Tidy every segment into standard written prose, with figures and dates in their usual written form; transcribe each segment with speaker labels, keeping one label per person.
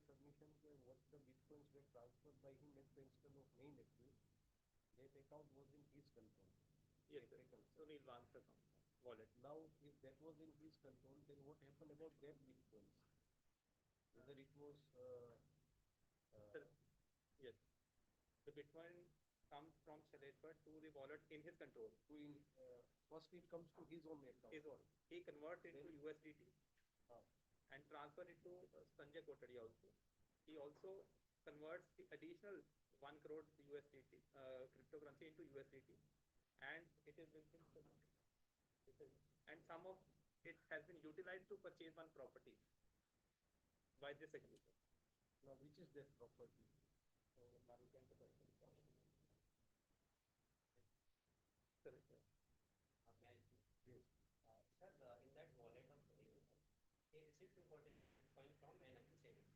Speaker 1: submission what the bitcoins were transferred by him as the instead of main account, that account was in his control.
Speaker 2: Yes, sir. Sunil Van's account, wallet.
Speaker 1: Now, if that was in his control, then what happened about that bitcoins? Whether it was
Speaker 2: Sir, yes, the Bitcoin comes from Sojitra to the wallet in his control.
Speaker 1: First it comes to his own account.
Speaker 2: His own. He converts it to USDT
Speaker 1: Ah.
Speaker 2: and transfer it to Sanjay Kotadia also. He also converts the additional 1 crore USDT cryptocurrency into USDT, and it is with him. And some of it has been utilized to purchase one property by this executor.
Speaker 1: Now, which is that property?
Speaker 2: Sir,
Speaker 1: Yes.
Speaker 3: Sir, in that wallet of Sunil, he received 246 Bitcoin from NFU savings.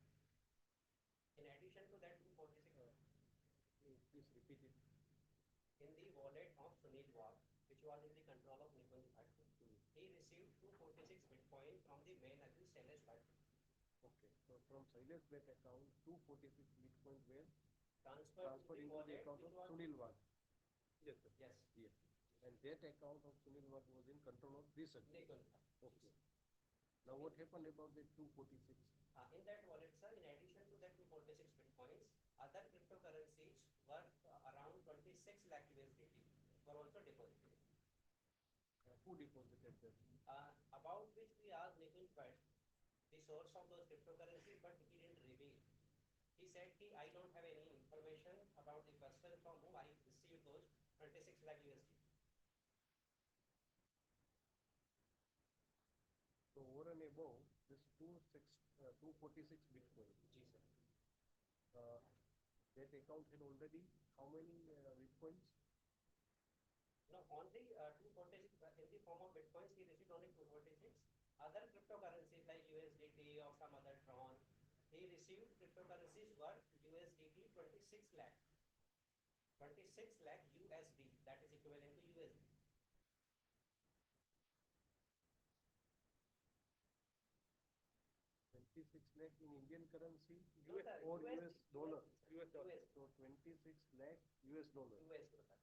Speaker 3: In addition to that 246,
Speaker 1: Please repeat it.
Speaker 3: in the wallet of Sunil Wag, which was in the control of Nikunj Bhatt, he received 246 Bitcoin from the main account Shailesh Bhatt.
Speaker 1: Okay, so from Shailesh Bhatt account, 246 bitcoins were
Speaker 3: Transferred
Speaker 1: into the account of Sunil Wag.
Speaker 2: yes, sir.
Speaker 3: Yes.
Speaker 1: Yes. And that account of Sunil Wag was in control of this account.
Speaker 3: Nikunj Bhatt.
Speaker 1: Okay. Now, what happened about the 246?
Speaker 3: In that wallet, sir, in addition to that 246 Bitcoins, other cryptocurrencies worth around 26 lakh USDT were also deposited.
Speaker 1: Who deposited that?
Speaker 3: About which we asked Nikunj Bhatt the source of those cryptocurrencies, but he didn't reveal. He said, I don't have any information about the person from whom I received those 26 lakh USD.
Speaker 1: So, over and above this 246 bitcoin.
Speaker 3: Ji, sir.
Speaker 1: That account had already how many bitcoins?
Speaker 3: No, only 246 in the form of Bitcoins, he received only 246. Other cryptocurrencies like USDT or some other Tron, he received cryptocurrencies worth USDT 26 lakh. 26 lakh USD, that is equivalent to USD.
Speaker 1: 26 lakh in Indian currency
Speaker 3: No, sir,
Speaker 1: or US dollar?
Speaker 2: US dollar.
Speaker 1: So 26 lakh US dollar.
Speaker 3: US dollar.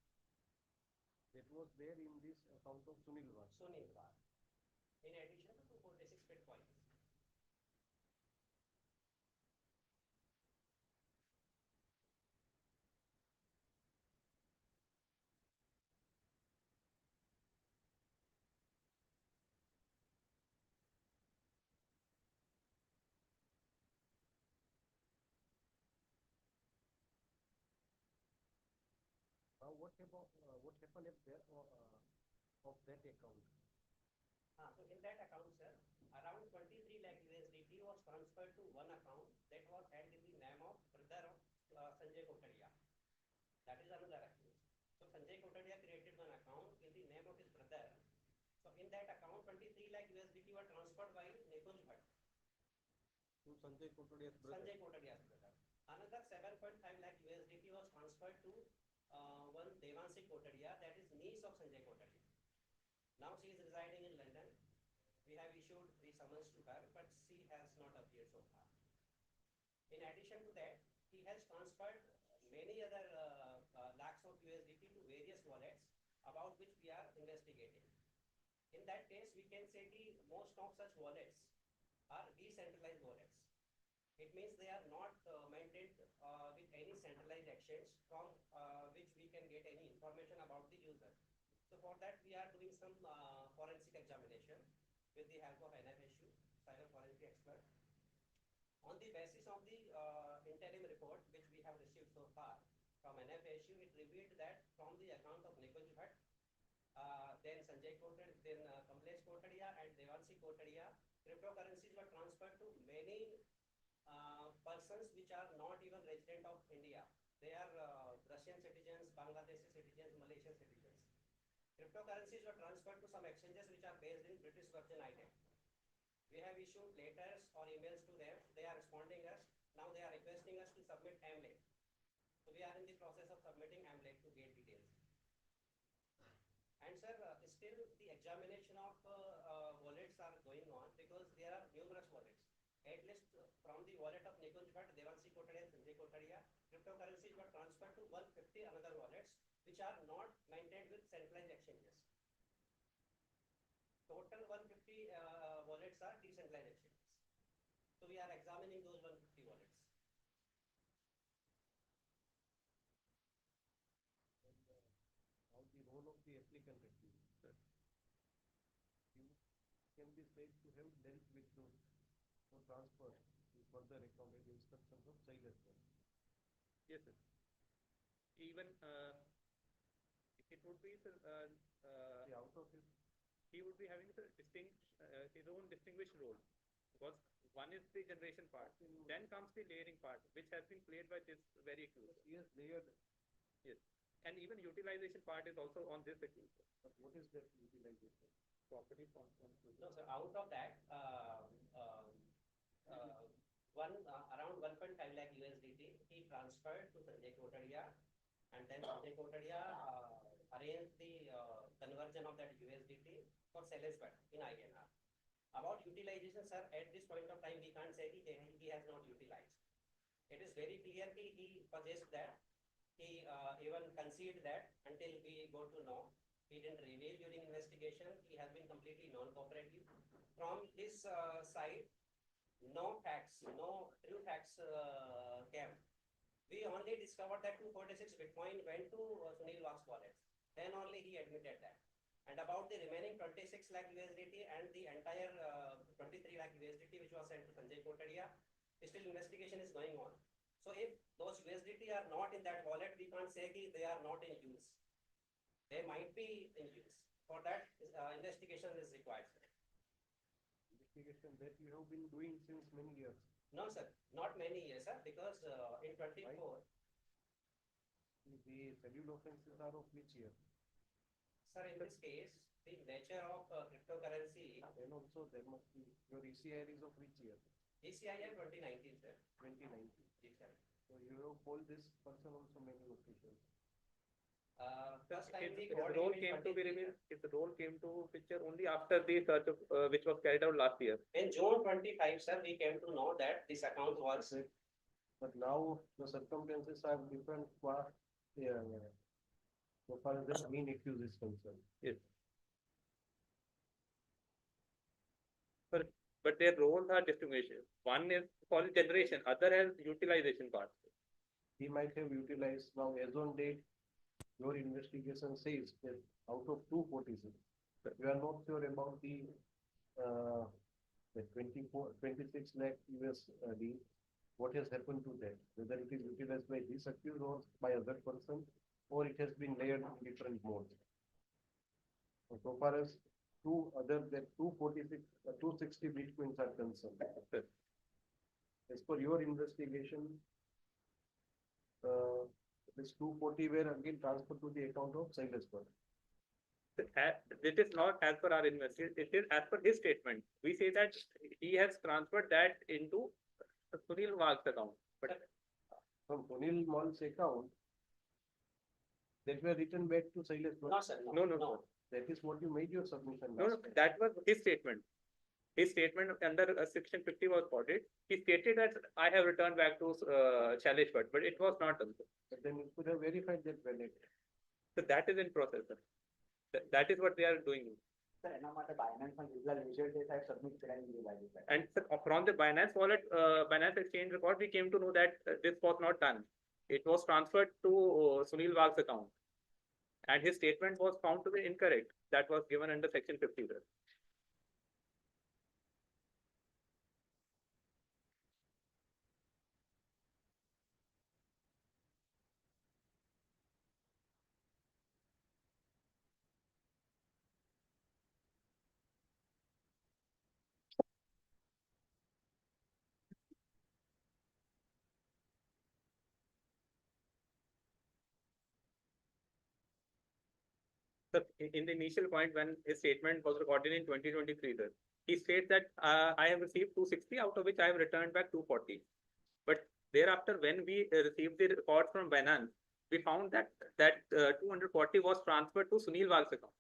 Speaker 1: That was there in this account of Sunil Wag.
Speaker 3: Sunil Wag. In addition to 246 Bitcoins.
Speaker 1: Now, what happened if there of that account?
Speaker 3: So in that account, sir, around 23 lakh USDT was transferred to one account that was held in the name of brother of Sanjay Kotadia. That is another account. So Sanjay Kotadia created one account in the name of his brother. So in that account, 23 lakh USDT were transferred by Nikunj Bhatt.
Speaker 1: To Sanjay Kotadia's brother.
Speaker 3: Sanjay Kotadia's brother. Another 7.5 lakh USDT was transferred to one Devansi Kotadia, that is niece of Sanjay Kotadia. Now she is residing in London. We have issued the summons to her, but she has not appeared so far. In addition to that, he has transferred many other lakhs of USDT to various wallets about which we are investigating. In that case, we can say the most of such wallets are decentralized wallets. It means they are not maintained with any centralized exchange from which we can get any information about the user. So for that, we are doing some forensic examination with the help of NFSU, cyber forensic expert. On the basis of the interim report which we have received so far from NFSU, it revealed that from the account of Nikunj Bhatt, then Sanjay Kotadia, then Kamlesh Kotadia and Devansi Kotadia, cryptocurrencies were transferred to many persons which are not even resident of India. They are Russian citizens, Bangladeshi citizens, Malaysian citizens. Cryptocurrencies were transferred to some exchanges which are based in British Virgin Islands. We have issued letters or emails to them. They are responding us. Now they are requesting us to submit AMLET. So we are in the process of submitting AMLET to get details. And sir, still the examination of wallets are going on because there are numerous wallets. At least from the wallet of Nikunj Bhatt, Devanshi Kotaria, and Sanjay Kotaria, cryptocurrencies were transferred to 150 another wallets which are not maintained with centralized exchanges. Total 150 wallets are decentralized exchanges. So we are examining those 150 wallets.
Speaker 1: Now the role of the applicant actually. You can be said to have dealt with those for transfer to further account and instructions of child as well.
Speaker 2: Yes, sir. Even it would be, sir,
Speaker 1: Out of it,
Speaker 2: he would be having, sir, his own distinguished role, because one is the generation part, then comes the layering part, which has been played by this very accused.
Speaker 1: yes, layered.
Speaker 2: Yes, and even utilization part is also on this accused.
Speaker 1: But what is that utilization?
Speaker 2: Property
Speaker 3: No, sir. Out of that, around 1.5 lakh USDT he transferred to Sanjay Kotaria, and then Sanjay Kotaria arranged the conversion of that USDT for Salisbury in INR. About utilization, sir, at this point of time we can't say he has not utilized. It is very clear he possessed that. He even conceded that until we go to know. He didn't reveal during investigation. He has been completely non-cooperative. From his side, no facts, no true facts came. We only discovered that 246 Bitcoin went to Sunil Vagh's wallet. Then only he admitted that. And about the remaining 26 lakh USDT and the entire 23 lakh USDT which was sent to Sanjay Kotaria, still investigation is going on. So if those USDT are not in that wallet, we can't say they are not in use. They might be in use. For that, investigation is required.
Speaker 1: Investigation that you have been doing since many years.
Speaker 3: No, sir, not many years, sir, because in 24.
Speaker 1: Right. The scheduled offences are of which year?
Speaker 3: Sir, in this case, the nature of cryptocurrency.
Speaker 1: And also there must be your ECIR is of which year?
Speaker 3: ECIR 2019, sir.
Speaker 1: 2019.
Speaker 3: Yes, sir.
Speaker 1: So you have called this person also many occasions.
Speaker 3: First time
Speaker 2: his
Speaker 3: we got
Speaker 2: role
Speaker 3: him in
Speaker 2: came to be
Speaker 3: 23,
Speaker 2: revealed. His role came to picture only after the search of, which was carried out last year.
Speaker 3: In June 25, sir, we came to know that this account was.
Speaker 1: But now the circumstances are different. So far as the main accused is concerned.
Speaker 2: Yes. But their roles are distinguished. One is called generation, other has utilization part.
Speaker 1: He might have utilized now as on date. Your investigation says that out of 246, we are not sure about the 26 lakh USD. What has happened to that? Whether it is utilized by this accused or by other person, or it has been layered in different modes. So far as two other than 246, 260 bitcoins are concerned. As per your investigation, this 240 were again transferred to the account of Sojitra.
Speaker 2: It is not as per our investigation, it is as per his statement. We say that he has transferred that into Sunil Vagh's account. But
Speaker 1: from Sunil Vagh's account, that were written back to Sojitra.
Speaker 3: No, sir.
Speaker 2: No.
Speaker 1: That is what you made your submission.
Speaker 2: No, that was his statement. His statement under section 50 was quoted. He stated that I have returned back to Chalishwat, but it was not done.
Speaker 1: But then you could have verified that valid.
Speaker 2: So that is in process. Sir. That is what they are doing. And from the Binance wallet, Binance exchange record, we came to know that this was not done. It was transferred to Sunil Vagh's account. And his statement was found to be incorrect. That was given under section 50. Sir. In the initial point, when his statement was recorded in 2023, sir, he states that I have received 260, out of which I have returned back 240. But thereafter, when we received the record from Binance, we found that 240 was transferred to Sunil Vagh's account.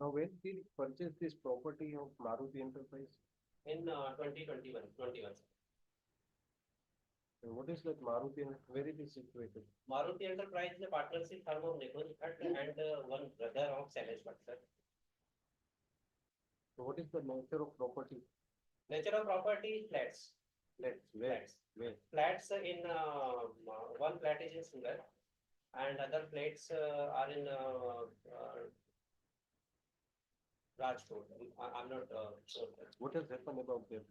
Speaker 1: Now, when did he purchase this property of Maruti Enterprise?
Speaker 3: In 2021.
Speaker 1: And what is that Maruti and where it is situated?
Speaker 3: Maruti Enterprise is a partnership firm of Nikunj Bhatt and one brother of Shailesh Bhatt, sir.
Speaker 1: So what is the nature of property?
Speaker 3: Nature of property, flats.
Speaker 1: Flats, where?
Speaker 3: Flats.
Speaker 1: Where?
Speaker 3: Flats in one flat is in Surat and other flats are in Rajkot. I'm not sure.
Speaker 1: What has happened about them?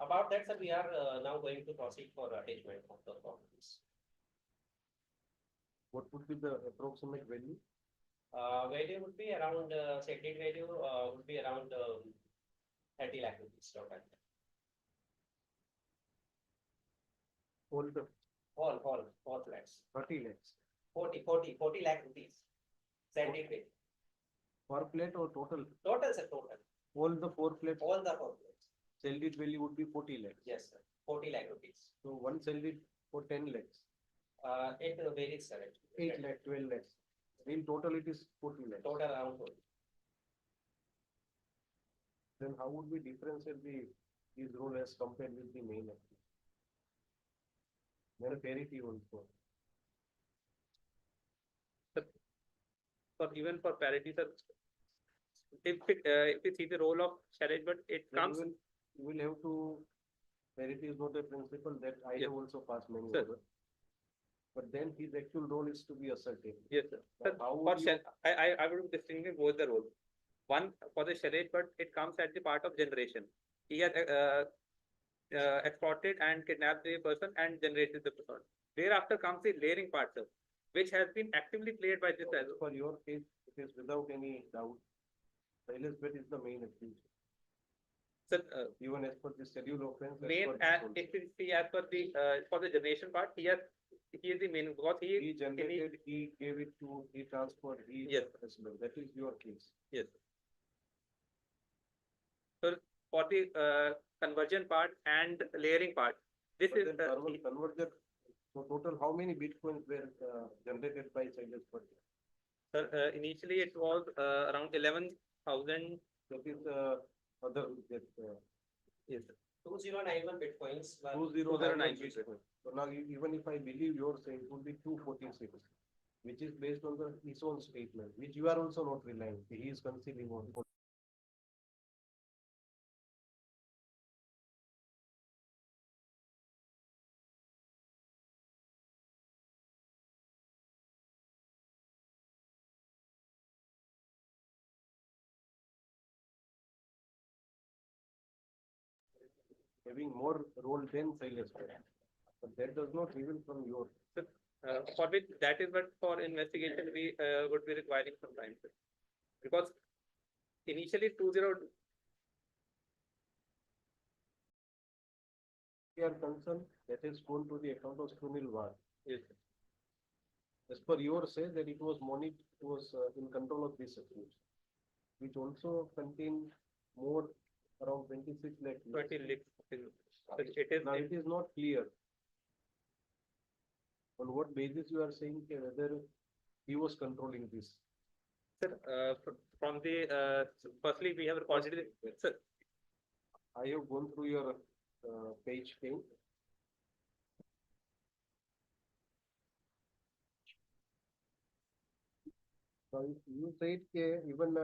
Speaker 3: About that, sir, we are now going to proceed for attachment of the properties.
Speaker 1: What would be the approximate value?
Speaker 3: Value would be around, stated value would be around 30 lakh rupees total. All flats.
Speaker 1: 30 lakhs.
Speaker 3: 40 lakh rupees. Stated value.
Speaker 1: Per flat or total?
Speaker 3: Total, sir, total.
Speaker 1: All the 4 flats,
Speaker 3: All the 4 flats.
Speaker 1: salaried value would be 40 lakhs.
Speaker 3: Yes, sir. 40 lakh rupees.
Speaker 1: So one salaried for 10 lakhs.
Speaker 3: It varies, sir.
Speaker 1: 8 lakh, 12 lakhs. In total, it is 40 lakhs.
Speaker 3: Total around 40.
Speaker 1: Then how would we differentiate his role as compared with the main actor? Then parity also.
Speaker 2: Even for parity, sir, if you see the role of Shailesh, but it
Speaker 1: Then
Speaker 2: comes.
Speaker 1: you will have to, parity is not a principle that I
Speaker 2: Yes.
Speaker 1: have also passed many
Speaker 2: Sir.
Speaker 1: over. But then his actual role is to be ascertained.
Speaker 2: Yes, sir.
Speaker 1: Now,
Speaker 2: Sir,
Speaker 1: how
Speaker 2: for
Speaker 1: would you,
Speaker 2: I would distinguish both the roles. One for the Shailesh, but it comes at the part of generation. He has extorted and kidnapped the person and generated the person. Thereafter comes the layering part, sir, which has been actively played by this as well.
Speaker 1: for your case, it is without any doubt, Silas Bett is the main accused.
Speaker 2: Sir,
Speaker 1: Even as per the schedule offense. as
Speaker 2: main
Speaker 1: per this
Speaker 2: as
Speaker 1: also.
Speaker 2: if you see as per the for the generation part, he is the main because
Speaker 1: He generated, he gave it to, he transferred, he.
Speaker 2: Yes.
Speaker 1: as well. That is your case.
Speaker 2: yes. So for the conversion part and layering part, this
Speaker 1: But
Speaker 2: is
Speaker 1: then converted, so total, how many bitcoins were generated by Silas Bett?
Speaker 2: sir, initially it was around 11,000.
Speaker 1: That is other, that,
Speaker 2: Yes, sir.
Speaker 3: 2091 bitcoins were
Speaker 1: 2009
Speaker 2: Bitcoin.
Speaker 1: Bitcoin. So now even if I believe your say, it would be 246, which is based on his own statement, which you are also not relying. He is concealing on. Having more role than Silas Bett. But that does not reveal from your.
Speaker 2: For which that is what for investigation we would be requiring some time, sir. Because initially 20
Speaker 1: We are concerned that is gone to the account of Sunil Var.
Speaker 2: yes,
Speaker 1: As per your say that it was money was in control of this account, which also contain more around 26 lakh.
Speaker 2: 20 leaks. It is
Speaker 1: Now it is not clear. On what basis you are saying whether he was controlling this?
Speaker 2: sir, from the firstly we have recorded it, sir.
Speaker 1: I have gone through your page 10. Now, you said even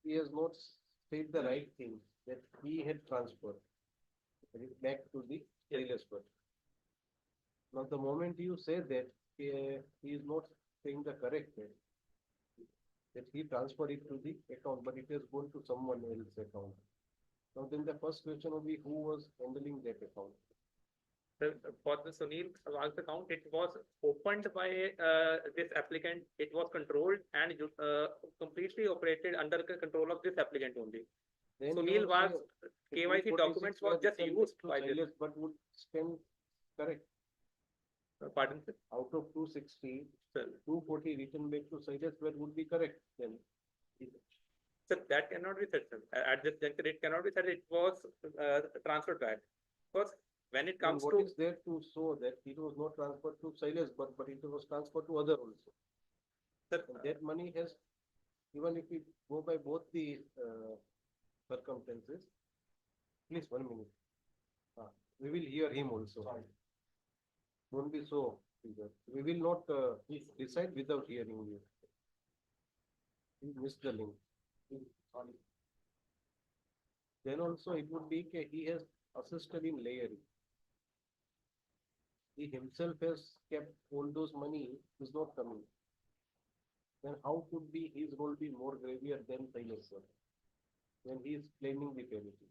Speaker 1: he has not said the right thing that he had transferred it back to the Silas Bett. Now, the moment you say that he is not saying the correct thing, that he transferred it to the account, but it has gone to someone else's account. Now, then the first question will be who was handling that account?
Speaker 2: For the Sunil Agarwal's account, it was opened by this applicant. It was controlled and completely operated under the control of this applicant only.
Speaker 1: Then
Speaker 2: Sunil
Speaker 1: you
Speaker 2: was
Speaker 1: say
Speaker 2: KYC
Speaker 1: 246
Speaker 2: documents was
Speaker 1: were
Speaker 2: just
Speaker 1: sent
Speaker 2: used
Speaker 1: to
Speaker 2: by this.
Speaker 1: Silas, but would stand correct.
Speaker 2: Pardon, sir.
Speaker 1: Out of 260,
Speaker 2: Sir.
Speaker 1: 240 written back to Silas, but would be correct then.
Speaker 2: Sir, that cannot be said, sir. At this juncture, it cannot be said it was transferred back. Because when it
Speaker 1: Then
Speaker 2: comes
Speaker 1: what
Speaker 2: to
Speaker 1: is there to show that it was not transferred to Silas, but it was transferred to other also?
Speaker 2: sir,
Speaker 1: And that money has, even if we go by both the the circumstances. Please, 1 minute. We will hear him also.
Speaker 4: Sorry.
Speaker 1: Don't be so eager. We will not decide without hearing you. You missed the link.
Speaker 4: Sorry.
Speaker 1: Then also it would be that he has assisted in layering. He himself has kept all those money is not coming. Then how could be his role be more gravier than Taylor sir when he is claiming the penalty?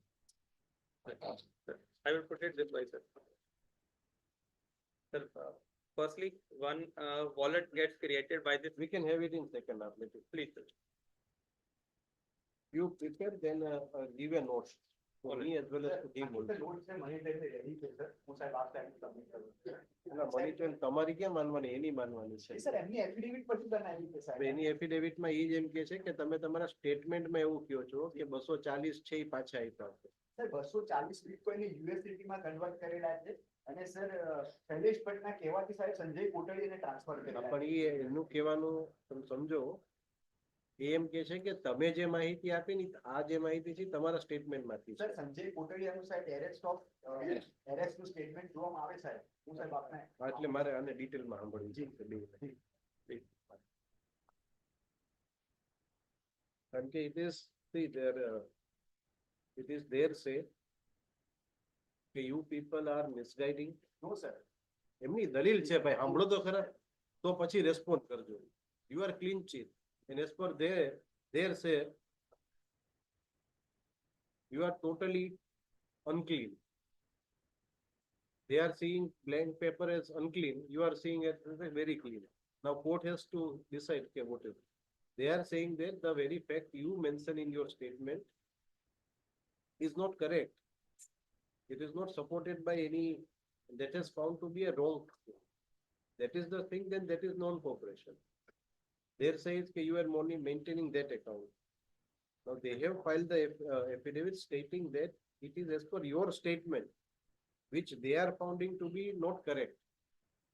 Speaker 2: I will put it this way, sir. Sir, firstly, one wallet gets created by this.
Speaker 1: We can have it in second half. Let it.
Speaker 2: Please, sir.
Speaker 1: You prepare, then give a note for me as well as to him also.
Speaker 4: money time ready છે sir હું સાહેબ આ time submit કરું
Speaker 1: ના, money trail તમારી ક્યાં માનવાની એની માનવાની છે.
Speaker 4: Sir એમની એફિડેવિટ પછી બનાવી છે સાહેબ
Speaker 1: એની એફિડેવિટમાં એ જ એમ કે છે કે તમે તમારા સ્ટેટમેન્ટમાં એવું કહો છો કે 240 છે એ પાછા આપ્યા છે.
Speaker 4: સર 240 બિટકોઈન યુએસડીટી માં કન્વર્ટ કરેલા છે અને સર શૈલેષ ભટ્ટના કહેવાથી સાહેબ સંજય કોટડીને ટ્રાન્સફર કરેલા
Speaker 1: પણ એ એનું કહેવાનું તમે સમજો એ એમ કે છે કે તમે જે માહિતી આપી ને આ જે માહિતી છે તમારા સ્ટેટમેન્ટમાંથી છે.
Speaker 4: સર સંજય કોટડી એનું સાહેબ એરેસ્ટ ઓફ એરેસ્ટ નું સ્ટેટમેન્ટ જોવામાં આવે સાહેબ હું સાહેબ આપને
Speaker 1: એટલે મારે આને ડિટેલમાં સાંભળવું છે કારણ કે it is there say કે you people are misguiding.
Speaker 4: No sir
Speaker 1: એમની દલીલ છે ભાઈ, સાંભળો તો ખરા તો પછી રેસ્પોન્ડ કરજો. You are clean sheet and as per their say you are totally unclean. They are seeing blank paper as unclean, you are seeing it as very clean. Now court has to decide what is. They are saying that the very fact you mention in your statement is not correct. It is not supported by any, that is found to be a wrong. That is the thing, then that is non-cooperation. There says that you are only maintaining that account. Now they have filed the affidavit stating that it is as per your statement, which they are finding to be not correct.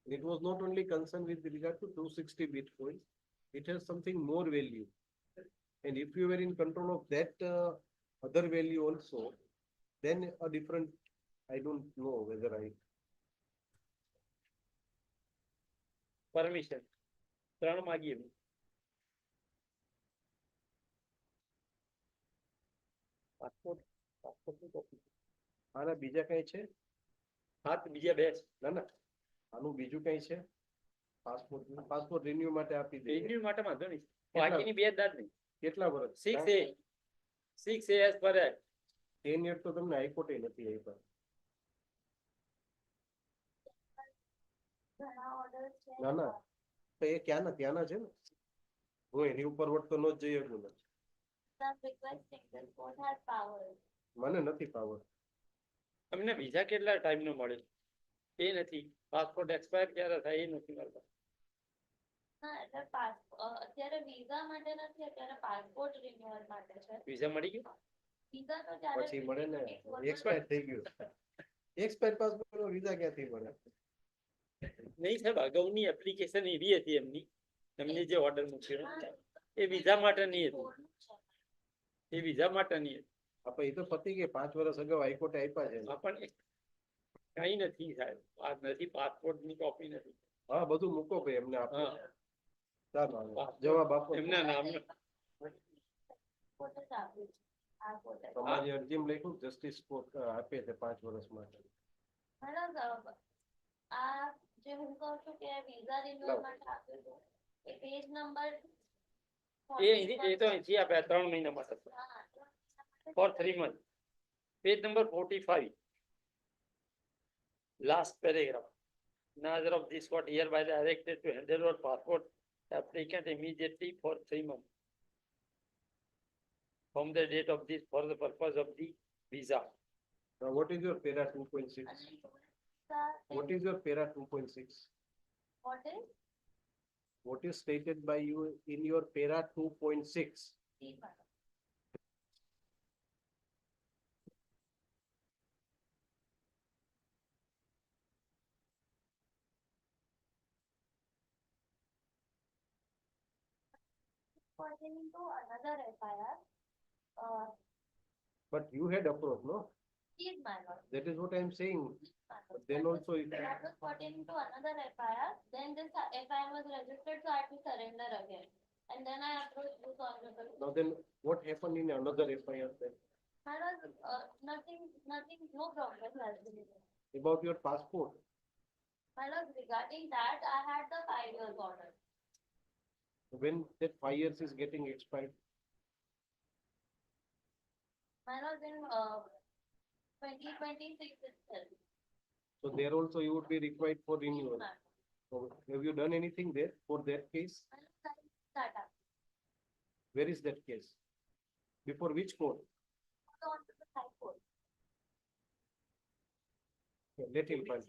Speaker 1: It was not only concerned with regard to 260 Bitcoin, it has something more value. And if you were in control of that other value also, then a different, I don't know whether I.
Speaker 2: Permission. 3 માગીએ.
Speaker 1: આના બીજા કઈ છે?
Speaker 2: હાથ બીજા બે.
Speaker 1: ના આનું બીજું કઈ છે? પાસપોર્ટ રિન્યુ માટે આપી દે.
Speaker 2: રિન્યુ માટે વાંધો નહીં. બાકીની બે દાદ નહીં.
Speaker 1: કેટલા વર્ષ?
Speaker 2: 6A. 6A as per act.
Speaker 1: 10 year તો તમને હાઈકોર્ટે નથી આપ્યા. ના તો એ ક્યાંના ત્યાંના છે ને. હું એની ઉપર વટ તો ન જ જઈ શકું ને. મને નથી પાવર.
Speaker 2: અમને વિઝા કેટલા ટાઈમ નો મળે એ નથી. પાસપોર્ટ એક્સપાયર ક્યારે થાય એ નથી મળતા.
Speaker 5: અત્યારે વિઝા માટે નથી, અત્યારે પાસપોર્ટ રિન્યુઅલ માટે છે.
Speaker 2: વિઝા મળી ગયું?
Speaker 5: વિઝા તો જ્યારે
Speaker 1: પછી મળે ને, એક્સપાયર થઈ ગયું. એક્સપાયર પાસપોર્ટ નો વિઝા ક્યાંથી મળે?
Speaker 2: નહીં સાહેબ, અગાઉની એપ્લિકેશન એવી હતી એમની, એમને જે ઓર્ડર મૂક્યો એ વિઝા માટે નહીં હતી. એ વિઝા માટે નહીં હતી.
Speaker 1: આપણે એ તો પતી કે 5 વર્ષ અગાઉ હાઈકોર્ટે આપ્યા છે.
Speaker 2: પણ કઈ નથી સાહેબ, આ નથી, પાસપોર્ટ ની કોપી નથી.
Speaker 1: હા બધું મૂકો ભાઈ, એમને આપો.
Speaker 2: હા,
Speaker 1: જવાબ આપો.
Speaker 2: એમના નામ
Speaker 1: તમારી અરજીમાં લખ્યું જસ્ટિસ કોર્ટ આપે છે 5 વર્ષ માટે.
Speaker 5: આ જે હું કહું છું કે વિઝા રિન્યુઅલ માટે આપ્યું હતું એ પેજ નંબર
Speaker 2: એ તો અહીંથી આપ્યા 3 મહિના માટે for 3 months. Page number 45. Last paragraph. Neither of this court hereby directed to hand over passport applicant immediately for 3 months from the date of this for the purpose of the visa.
Speaker 1: Now what is your para 2.6? What is your para 2.6? What is stated by you in your para 2.6?
Speaker 5: Pertaining to another FIR
Speaker 1: But you had approached, no?
Speaker 5: Please, my lord.
Speaker 1: That is what I am saying.
Speaker 5: My lord.
Speaker 1: But then
Speaker 5: That was-
Speaker 1: also if
Speaker 5: That was pertaining to another FIR, then this FIR was registered, so I had to surrender again. And then I approached this honorable.
Speaker 1: now then what happened in another FIR then?
Speaker 5: My lord, nothing, no progress has been made.
Speaker 1: About your passport?
Speaker 5: My lord, regarding that, I had the 5 years order.
Speaker 1: When that 5 years is getting expired?
Speaker 5: My lord, in 2026 itself.
Speaker 1: So there also you would be required for renewal.
Speaker 5: My
Speaker 1: So have you done anything there for that case?
Speaker 5: lord, that up.
Speaker 1: Where is that case? Before which court?
Speaker 5: On to the High Court.
Speaker 1: Let him file.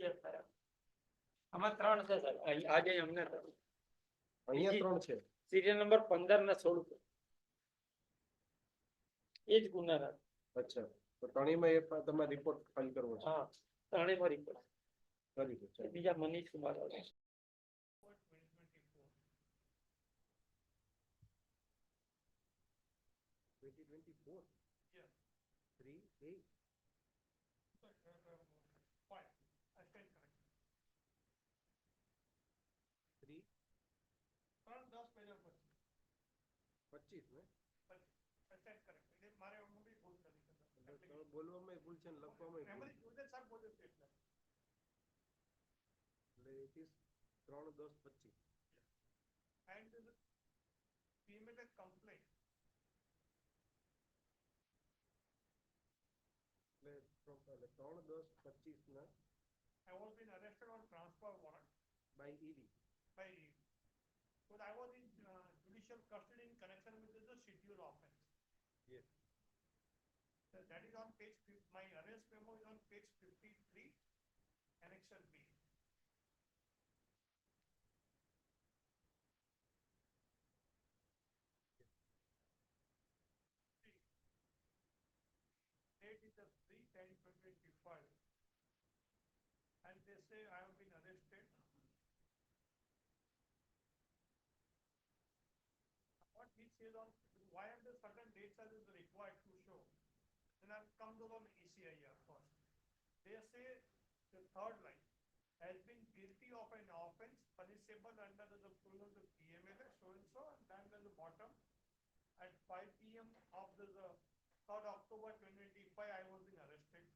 Speaker 6: આમાં 3 છે sir આજે અમને
Speaker 1: અહીંયા 3 છે.
Speaker 6: Serial number 15 ના 16 એ જ ગુનારા
Speaker 1: અચ્છા. તો ત્રણેયમાં તમારે રિપોર્ટ ફાઇલ કરવો છે.
Speaker 6: હા ત્રણેયમાં રિપોર્ટ
Speaker 1: કરી દો. ચાલો.
Speaker 6: બીજા મનીષ કુમાર આવે
Speaker 1: 2024?
Speaker 2: Yeah.
Speaker 1: 3/8.
Speaker 2: Fine, I stand corrected.
Speaker 1: 3/25 ને?
Speaker 2: I stand corrected. એ મારે મોટી ભૂલ કરી છે.
Speaker 1: બોલવામાં ભૂલ છે ને લખવામાં ભૂલ.
Speaker 2: એમાં બોલે સર બોલે છે એટલે.
Speaker 1: એટલે it is 3/10/25.
Speaker 2: And we made a complaint.
Speaker 1: એટલે 3/10/25 ના
Speaker 2: I was being arrested on transfer warrant
Speaker 1: by ED.
Speaker 2: by because I was in judicial custody in connection with the schedule offense.
Speaker 1: Yes.
Speaker 2: So that is on page, my arrest memo is on page 53, annexure B. Date is the 3/10/2025. And they say I have been arrested. What he says on, why are the certain dates are required to show? Then I've come to on ECIR first. They say the third line has been guilty of an offense punishable under the provision of the PMLA so and so, and then at the bottom at 5 p.m. of the 3rd October 2025 I was being arrested.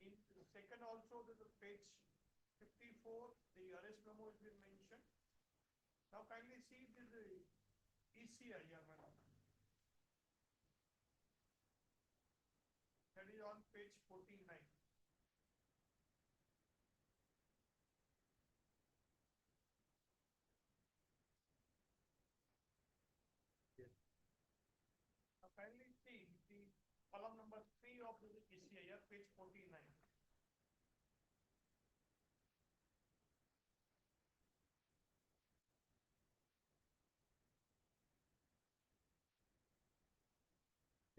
Speaker 2: In the second also the page 54 the arrest memo has been mentioned. Now kindly see the ECIR madam. That is on page 49.
Speaker 1: Yes.
Speaker 2: Now kindly see the column number 3 of the ECIR, page 49.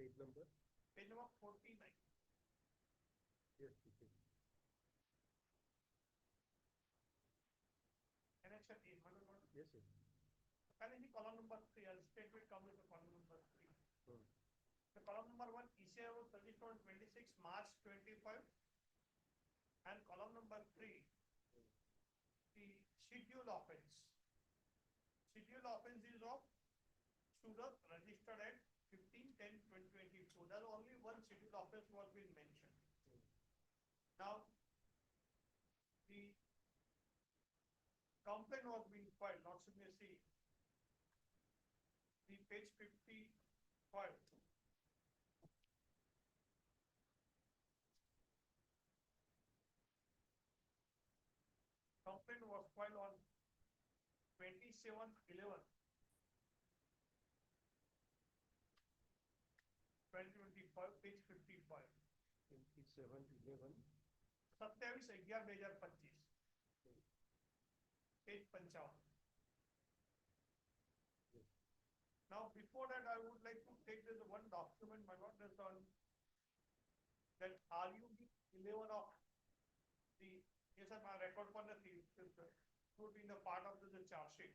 Speaker 1: Page number?
Speaker 2: Page number 49.
Speaker 1: Yes, it is.
Speaker 2: Annexure A, madam, what?
Speaker 1: Yes, yes.
Speaker 2: Kindly see column number 3, I'll straight away come with the column number 3.
Speaker 1: Hmm.
Speaker 2: The column number 1, ECIR was registered on 26 March 25. And column number 3, the schedule offense. Schedule offense is of Surat registered at 15/10/2024. That's only one schedule offense was being mentioned. Now, the complaint was being filed, not should we see the page 55. Complaint was filed on 27/11/2025. Page 55.
Speaker 1: 27/11.
Speaker 2: 27/11/2025. Page 55. Now, before that, I would like to take this one document, my lord, that's on that RUB 11 of the, yes, sir, my record for the would be in the part of the charge sheet.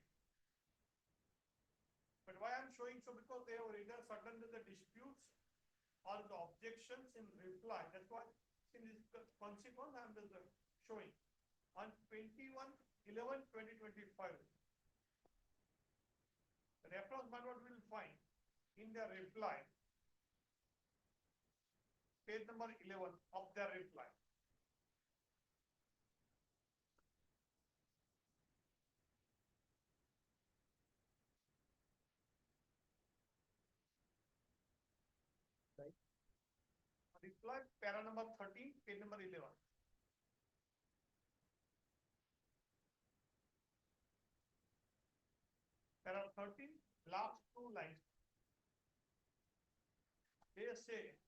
Speaker 2: But why I'm showing so because they have written certain the disputes
Speaker 7: or the objections in reply. That's why in this consequence I am just showing on 21/11/2025. Reference by what we will find in their reply, page number 11 of their reply. Reply, para number 13, page number 11. Para 13, last two lines. They say,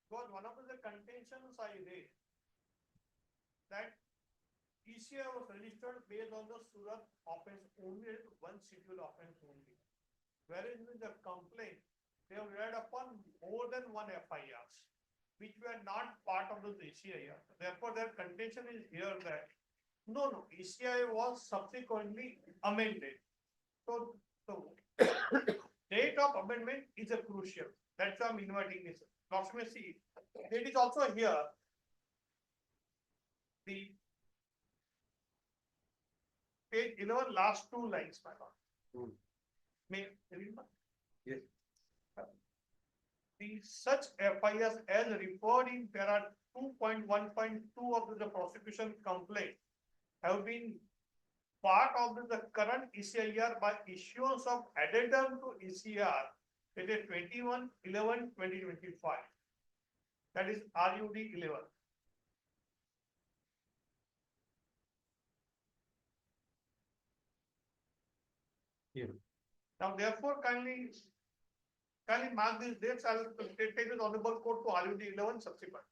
Speaker 7: because one of the contentions I raised, that ECI was registered based on the Surat offense only, one schedule offense only. Whereas in the complaint, they have relied upon more than one FIRs, which were not part of the ECI. Therefore, their contention is here that no, ECI was subsequently amended. So date of amendment is a crucial. That's why I'm inviting this. See, it is also here. The page 11, last two lines, my lord. May remember?
Speaker 1: Yes.
Speaker 7: The such FIRs as referred in para 2.1.2 of the prosecution complaint have been part of the current ECIR by issuance of addendum to ECR dated 21/11/2025. That is RUD 11.
Speaker 1: Here.
Speaker 7: Now, therefore, kindly mark these dates. I will take this honorable court to RUD 11 subsequent.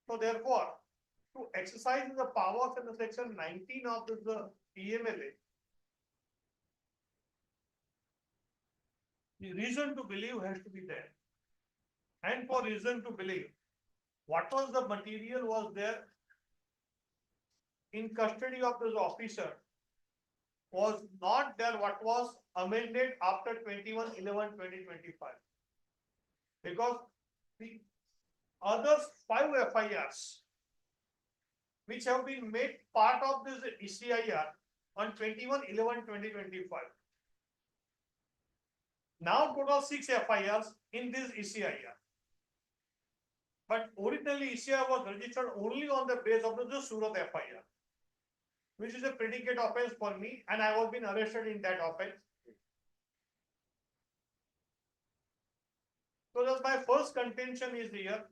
Speaker 7: So, therefore, to exercise the powers in the section 19 of the PMLA, the reason to believe has to be there. And for reason to believe, what was the material was there in custody of this officer was not there what was amended after 21/11/2025. Because the other 5 FIRs which have been made part of this ECIR on 21/11/2025. Now total 6 FIRs in this ECIR. But originally ECIR was registered only on the base of the Surat FIR, which is a predicate offense for me, and I was been arrested in that offense. So that's my first contention is here.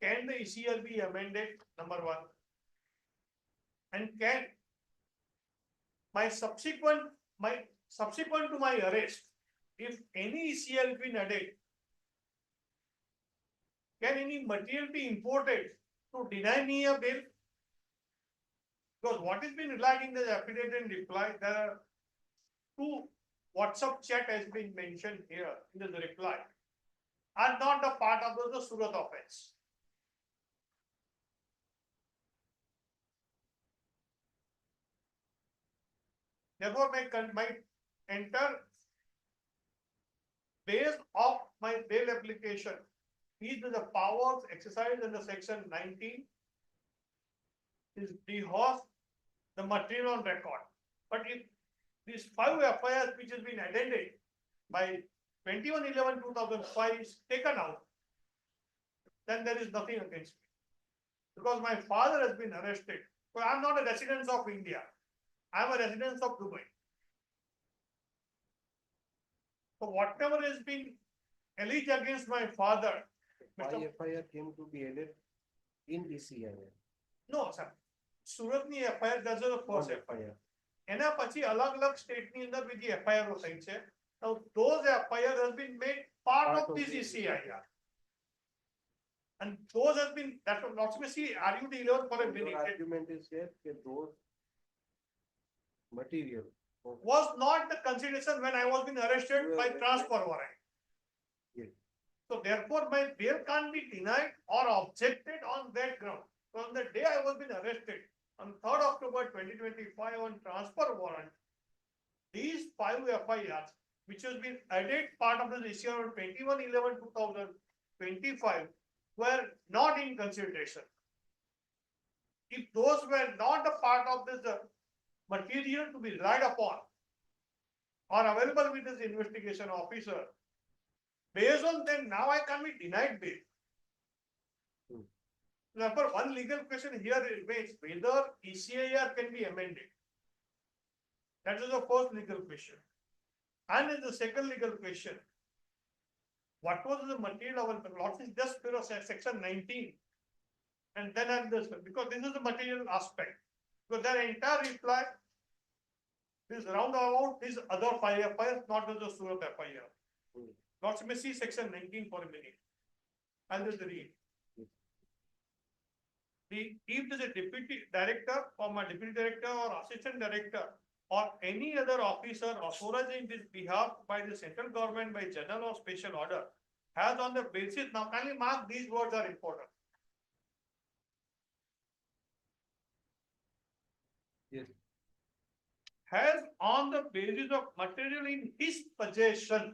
Speaker 7: Can the ECR be amended? Number one. And can my subsequent to my arrest, if any ECR has been added, can any material be imported to deny me a bail? Because what has been relied in the affidavit and reply, there are 2 WhatsApp chat has been mentioned here in the reply, are not a part of the Surat offense. Therefore, my entire base of my bail application is the powers exercised in the section 19 is rehearse the material on record. But if these 5 FIRs which has been addended by 21/11/2005 is taken out, then there is nothing against me. Because my father has been arrested. So I am not a resident of India. I am a resident of Dubai. So whatever has been alleged against my father,
Speaker 1: Why FIR came to be added in ECIR?
Speaker 7: no, sir. Surat ની FIR, that's the first
Speaker 1: Not
Speaker 7: FIR. એના પછી અલગ FIR બીજી FIR થઈ છે. Now those FIR has been made part of this ECIR. And those have been, that was not see RUD 11 for a
Speaker 1: Your
Speaker 7: minute.
Speaker 1: argument is here that those material
Speaker 7: Was not the consideration when I was being arrested
Speaker 1: You
Speaker 7: by
Speaker 1: were-
Speaker 7: transfer warrant.
Speaker 1: Yes.
Speaker 7: So therefore, my bail can't be denied or objected on that ground. So on the day I was being arrested, on 3rd October 2025 on transfer warrant, these 5 FIRs, which has been added part of the ECR on 21/11/2025, 25 were not in consideration. If those were not a part of this material to be relied upon or available with this investigation officer, based on them, now I can be denied bail. Therefore, one legal question here remains whether ECIR can be amended. That is the first legal question. And in the second legal question, what was the material available? What is just section 19? And then at this, because this is the material aspect. Because their entire reply is roundabout these other 5 FIRs, not just the Surat FIR. Lots may see section 19 for a minute. I'll just read. If there's a deputy director or my deputy director or assistant director or any other officer authorized in this behalf by the central government by general or special order has on the basis, now kindly mark these words are important.
Speaker 1: Yes.
Speaker 7: Has on the basis of material in his possession.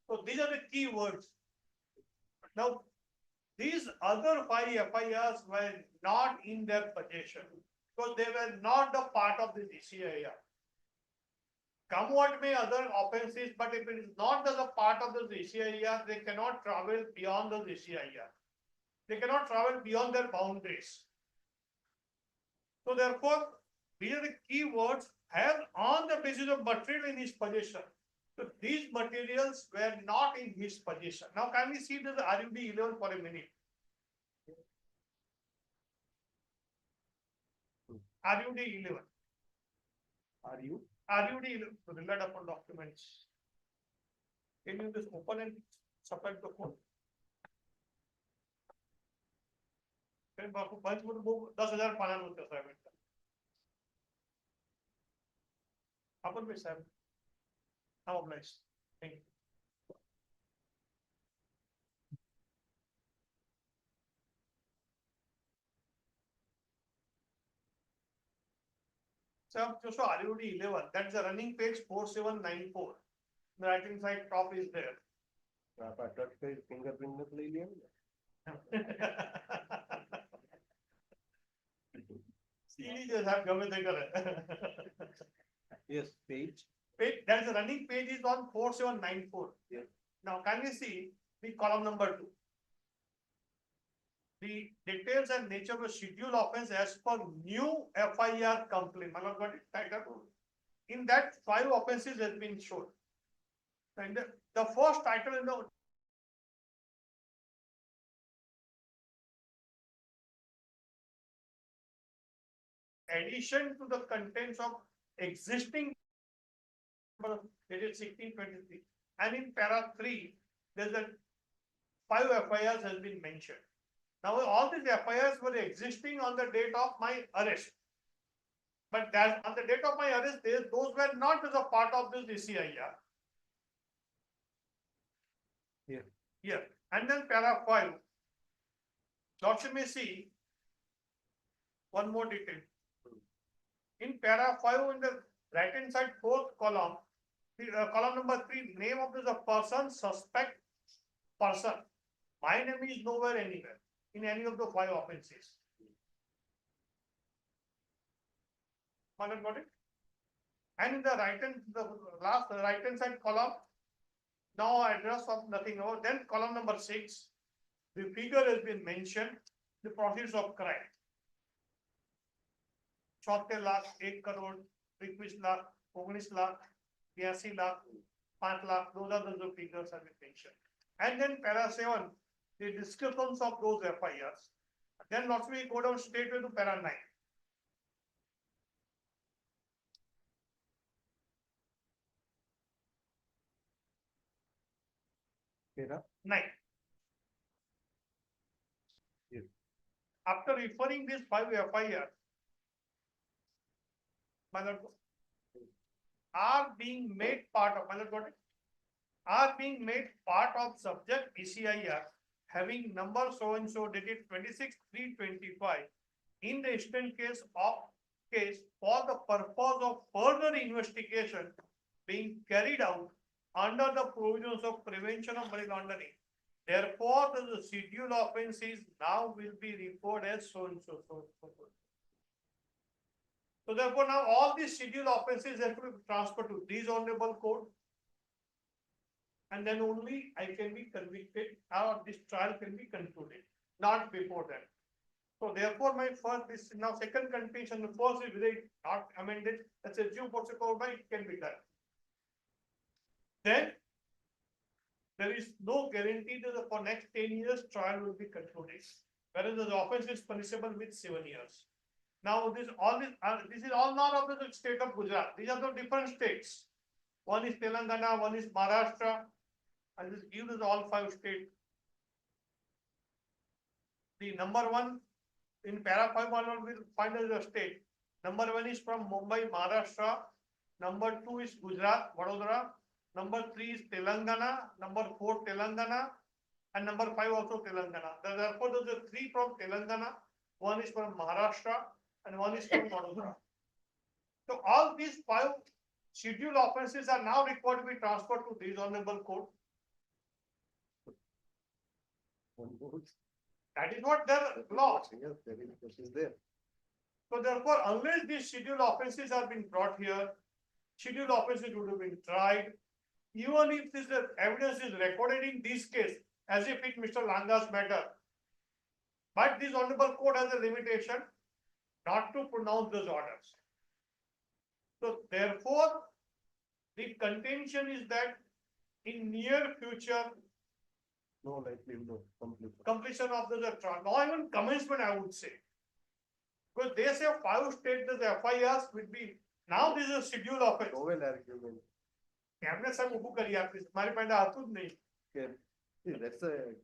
Speaker 7: So these are the key words. Now, these other 5 FIRs were not in their possession because they were not the part of the ECIR. Come what may other offenses, but if it is not as a part of the ECIR, they cannot travel beyond the ECIR. They cannot travel beyond their boundaries. So therefore, these are the key words, have on the basis of material in his possession. So these materials were not in his possession. Now can we see the RUD 11 for a minute? RUD 11.
Speaker 1: Are you?
Speaker 7: RUD 11, so relied upon documents. Can you just open and submit the code? फिर बापू पंच मुझे वो 10,000 पालन होते हैं साहब अपन भी साहब I'm obliged. Thank you. So, just so RUD 11, that's the running page 4794. The right hand side top is there.
Speaker 1: आपका टच पे फिंगरप्रिंट मत ले लिया
Speaker 7: सीढ़ी जो है गमे देकर है.
Speaker 1: Yes, page.
Speaker 7: That's the running page is on 4794.
Speaker 1: Yes.
Speaker 7: Now, can we see the column number 2? The details and nature of the schedule offense as per new FIR complaint. Matlab got it? Title. In that 5 offenses has been shown. And the first title in the addition to the contents of existing dated 1623, and in para 3 there's a 5 FIRs has been mentioned. Now all these FIRs were existing on the date of my arrest, but that on the date of my arrest those were not as a part of this ECIR. Here and then para 5. Now you may see one more detail. In para 5 in the right hand side 4th column, column number 3, name of the person, suspect person. My name is nowhere anywhere in any of the 5 offenses. Madam, got it? And in the right hand, the last right hand side column, now address of nothing over. Then column number 6, the figure has been mentioned, the proceeds of crime. 76 lakh, 1 crore, 21 lakh, 19 lakh, 82 lakh, 5 lakh, those are the figures have been mentioned. And then para 7, the descriptions of those FIRs. Then let me go down straight to para 9.
Speaker 1: Para
Speaker 7: 9.
Speaker 1: Yes.
Speaker 7: After referring these 5 FIRs, are being made part of, are being made part of subject ECIR having number so and so dated 26/3/25 in the instant case for the purpose of further investigation being carried out under the provisions of prevention of money laundering Therefore, the schedule offences now will be reported as so and so, so and so. So therefore, now all these schedule offences have to be transferred to this honorable court. And then only I can be convicted or this trial can be concluded, not before that. So therefore, my first, this now second contention, the first is whether it not amended, that's a due process by it can be done. Then there is no guarantee that for next 10 years trial will be concluded, whereas the offense is punishable with 7 years. Now this is all not of the state of Gujarat. These are the different states. One is Telangana, one is Maharashtra, and this gives us all 5 states. The number one in para 5 one will find as a state. Number 1 is from Mumbai, Maharashtra. Number 2 is Gujarat, Vadodara. Number 3 is Telangana. Number 4 Telangana, and number 5 also Telangana. Therefore, there are 3 from Telangana. 1 is from Maharashtra, and 1 is from Vadodara. So all these 5 scheduled offences are now required to be transferred to this honorable court.
Speaker 1: One more.
Speaker 7: That is what their law.
Speaker 1: Yes, that is there.
Speaker 7: So therefore, unless these scheduled offences are being brought here, scheduled offences would have been tried. Even if this evidence is recorded in this case, as if it Mr. Langa's matter. But this honorable court has a limitation not to pronounce those orders. So therefore, the contention is that in near future,
Speaker 1: No likelihood of completion.
Speaker 7: completion of the trial, or even commencement, I would say. Because they say 5 states the FIRs will be, now this is a schedule of it.
Speaker 1: Novel argument.
Speaker 7: Cabinet साहब उनको करिए आप हमारे पास आतुर नहीं.
Speaker 1: Okay. See, that's a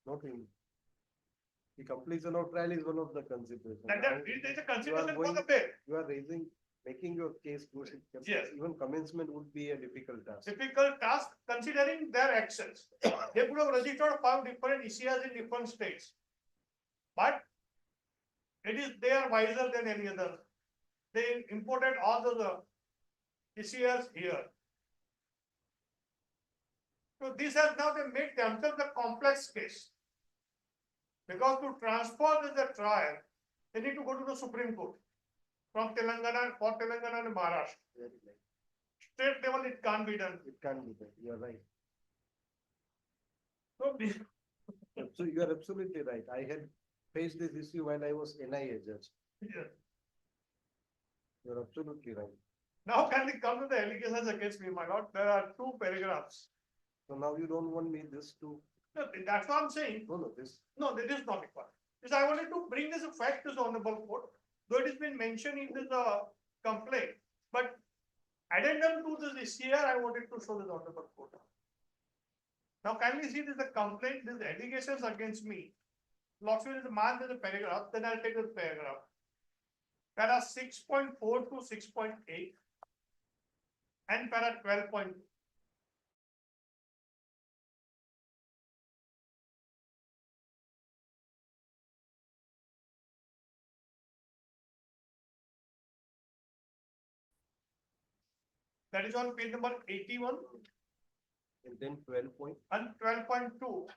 Speaker 1: nothing. The completion of trial is one of the considerations.
Speaker 7: That it is a consideration for
Speaker 1: going-
Speaker 7: the bail.
Speaker 1: You are making your case good.
Speaker 7: Yes.
Speaker 1: Even commencement would be a difficult task.
Speaker 7: Difficult task considering their actions. They could have registered 5 different ECRs in different states. But it is they are wiser than any other. They imported all the ECRs here. So this has now they made themselves a complex case. Because to transfer the trial, they need to go to the Supreme Court from Telangana and Maharashtra.
Speaker 1: Very likely.
Speaker 7: State level, it can't be done.
Speaker 1: It can't be done. You are right.
Speaker 7: So
Speaker 1: So you are absolutely right. I had faced this issue when I was NIA judge.
Speaker 7: yes.
Speaker 1: You are absolutely right.
Speaker 7: Now can we come to the allegations against me, my lord? There are 2 paragraphs.
Speaker 1: So now you don't want me this to,
Speaker 7: No, that's what I'm saying.
Speaker 1: this.
Speaker 7: No, that is not required. Because I wanted to bring this fact to the honorable court, though it has been mentioned in this complaint. But addendum to this here, I wanted to show the honorable court. Now kindly see this is a complaint, this allegations against me. Lordship is a man, there's a paragraph, then I'll take the paragraph. Para 6.4 to 6.8 and para 12.2. That is on page number 81
Speaker 1: And then 12 point.
Speaker 7: and 12.2.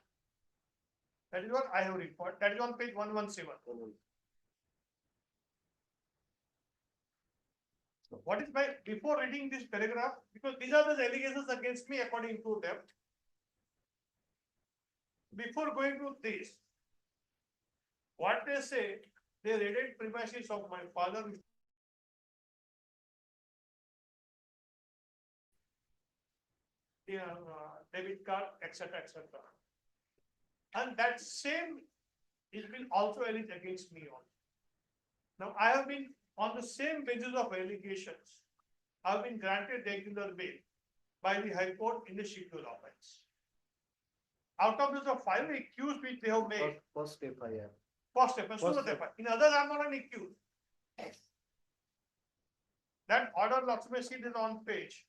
Speaker 7: That is what I have referred. That is on page 117. So what is my, before reading this paragraph, because these are the allegations against me according to them. Before going to this, what they say, they raided premises of my father. Debit card, etc., etc. And that same is been also alleged against me on. Now, I have been on the same basis of allegations. I have been granted regular bail by the High Court in the schedule offense. Out of those 5 accused which they have made,
Speaker 1: First FIR.
Speaker 7: first offense,
Speaker 1: First
Speaker 7: Surat FIR. In others, I am not an accused. That order, Lakshmi, see this on page.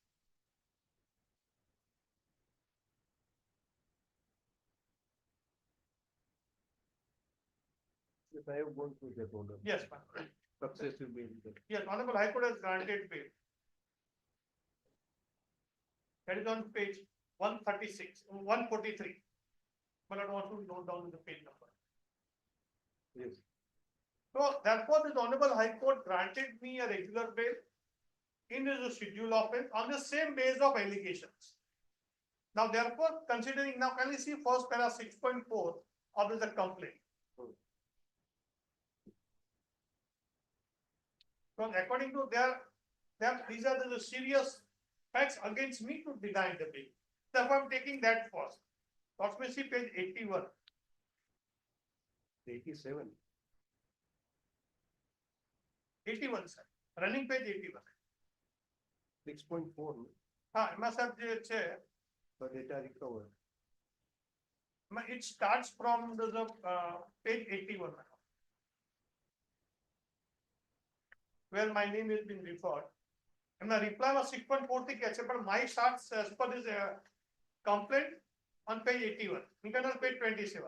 Speaker 1: Yes, I have gone through that order.
Speaker 7: Yes, ma'am.
Speaker 1: Successive bail.
Speaker 7: Yes, Honorable High Court has granted bail. That is on page 136, 143. but I don't want to note down the page number.
Speaker 1: Yes.
Speaker 7: So therefore, this Honorable High Court granted me a regular bail in the schedule offence on the same base of allegations. Now therefore, considering, now can we see first para 6.4 of the complaint? So according to these are the serious facts against me to deny the bail. Therefore, I'm taking that first. Let me see page 81.
Speaker 1: 87.
Speaker 7: 81, sir. Running page 81.
Speaker 1: 6.4,
Speaker 7: એમાં સાહેબ જે છે,
Speaker 1: the data recovered.
Speaker 7: it starts from the page 81, where my name has been referred. And the reply was 6.4 થી કહે છે, but my starts as per this complaint on page 81, internal page 27.